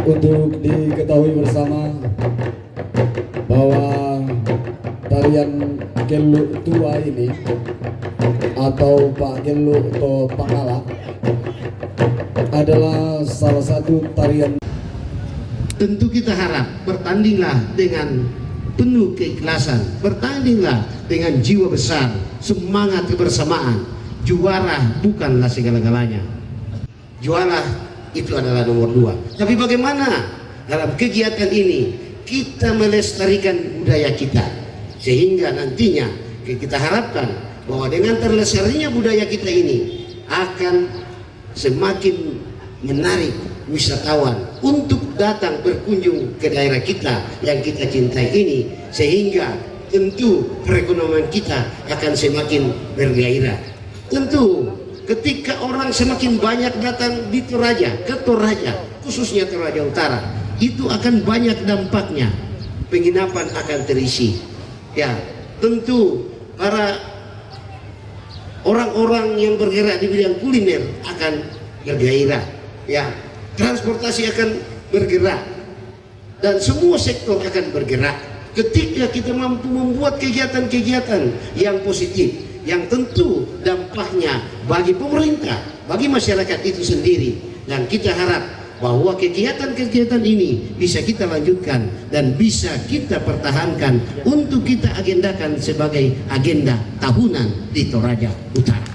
Untuk diketahui bersama bahwa tarian Gelo Tua ini atau Pak Gelo atau Pangala adalah salah satu tarian. Tentu kita harap bertandinglah dengan penuh keikhlasan, bertandinglah dengan jiwa besar, semangat kebersamaan. Juara bukanlah segala-galanya, juara itu adalah nomor 2. Tapi bagaimana dalam kegiatan ini kita melestarikan budaya kita, sehingga nantinya kita harapkan bahwa dengan terlestarinya budaya kita ini akan semakin menarik wisatawan untuk datang berkunjung ke daerah kita yang kita cintai ini, sehingga tentu perekonomian kita akan semakin bergairah. Tentu ketika orang semakin banyak datang di Toraja, ke Toraja, khususnya Toraja Utara, itu akan banyak dampaknya. Penginapan akan terisi. Ya, tentu para orang-orang yang bergerak di bidang kuliner akan bergairah. Ya, transportasi akan bergerak dan semua sektor akan bergerak ketika kita mampu membuat kegiatan-kegiatan yang positif, yang tentu dampaknya bagi pemerintah, bagi masyarakat itu sendiri. Dan kita harap bahwa kegiatan-kegiatan ini bisa kita lanjutkan dan bisa kita pertahankan untuk kita agendakan sebagai agenda tahunan di Toraja Utara.